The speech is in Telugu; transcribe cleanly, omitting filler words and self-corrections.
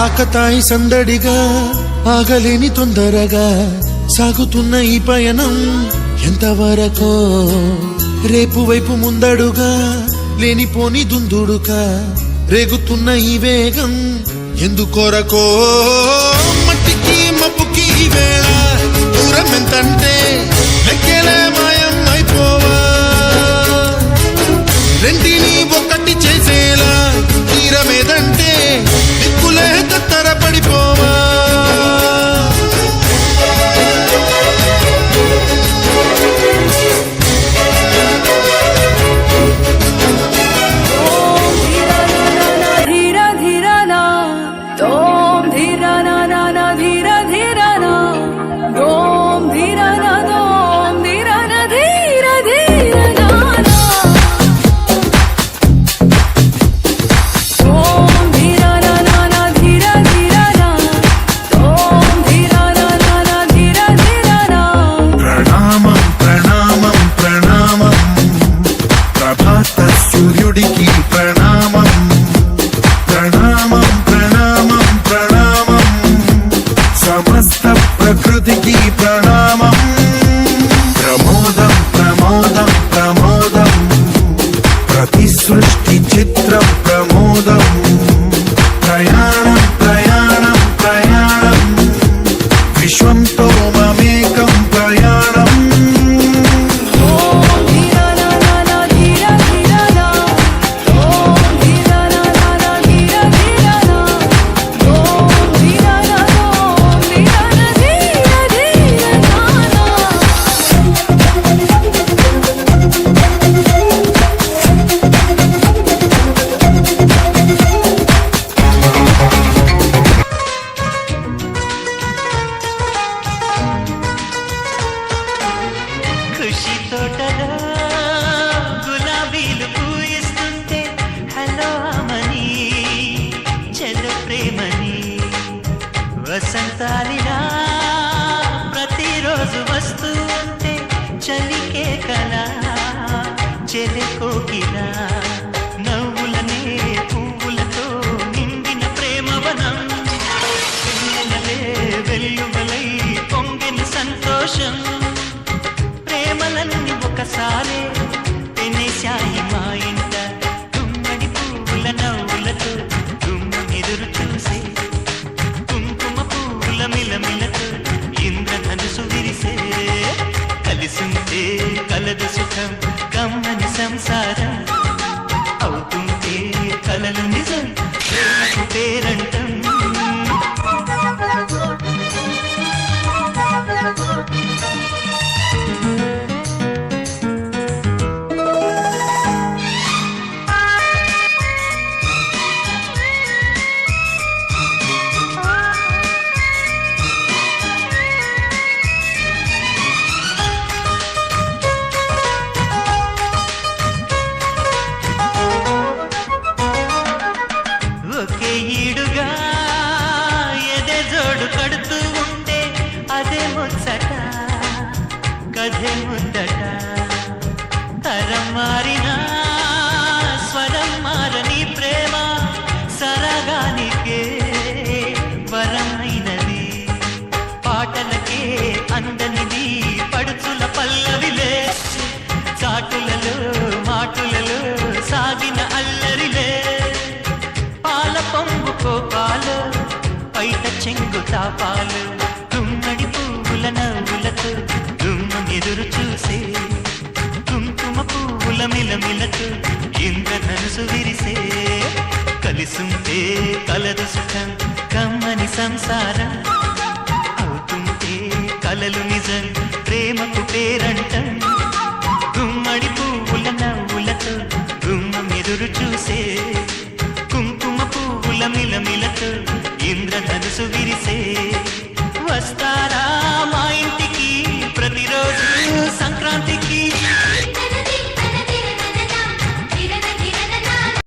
ఆకతాయి సందడిగా ఆగలేని తొందరగా సాగుతున్న ఈ పయనం ఎంతవరకో రేపు వైపు ముందడుగా లేనిపోని దుందుడుగా రేగుతున్న ఈ వేగం ఎందుకొరకో మట్టికి మబ్బుకి వేళ దూరం ఎంతంటే లెక్కలే మాయం అయిపోవా రెండిని ఒకటి చేసేలా తీరమేదంటే దిక్కులే తత్తర పడిపోవా సూర్యుడికి ప్రణామం ప్రణామం ప్రణామం ప్రణామం సమస్త ప్రకృతికి ప్రణామం ప్రమోదం ప్రమోదం ప్రమోదం ప్రతి సృష్టి చిత్రం ప్రమోదం ప్రయాణం ప్రయాణం ప్రయాణం విశ్వంతో మమేకం ప్రయాణం ఖుషి తోటలో గులాబీలు పూయిస్తుంటే హలో అమని చెల్లు ప్రేమని వసంతాలిలా ప్రతిరోజు వస్తూ ఉంటే చలికే కలా చెలి కోకిలా నవ్వులనే పువ్వులతో నిండిన ప్రేమవనం వెల్లువలై పొంగిన సంతోషం ప్రేమలన్నీ ఒకసారే తినేశాయి మా ఇంట గుమ్మడి పువ్వుల నవ్వులతో గుమ్మ ఎదురు చూసే కుంకుమ పువ్వుల మిలమిలతో ఇంద్రధనుసు విరిసే కలిసుంటే కలదు సుఖం కమ్మని సంసారం అవుతుంటే కలలు నిజం ప్రేమకు పేరంటం ఒకే ఈడుగా ఎదే జోడు కడుతూ ఉంటే అదే ముచ్చట కథే ముద్దట తరం మారినా స్వరం మారని ప్రేమ సరగానికే వరమైనది పాటలకే అందనిది పడుచుల పల్లవిలే చాటులలో మాటులలో సాగిన అల్లరిలే పాల పొంగు కోపాలు పైట చెంగు తాపాలు గుమ్మడి పువ్వుల నవ్వులతో గుమ్మ ఎదురు చూసే కుంకుమ పువ్వుల మిలమిలతో ఇంద్రధనుసు విరిసే కలిసుంటే కలదు సుఖం కమ్మని సంసారం అవుతుంటే కలలు నిజం ప్రేమకు పేరంటం గుమ్మడి పువ్వుల నవ్వులతో గుమ్మ ఎదురు చూసే కుంకుమ పువ్వుల మిలమిలతో ఇంద్రధనుసు విరిసే వస్తారా మా ఇంటికి ప్రతిరోజు సంక్రాంతికి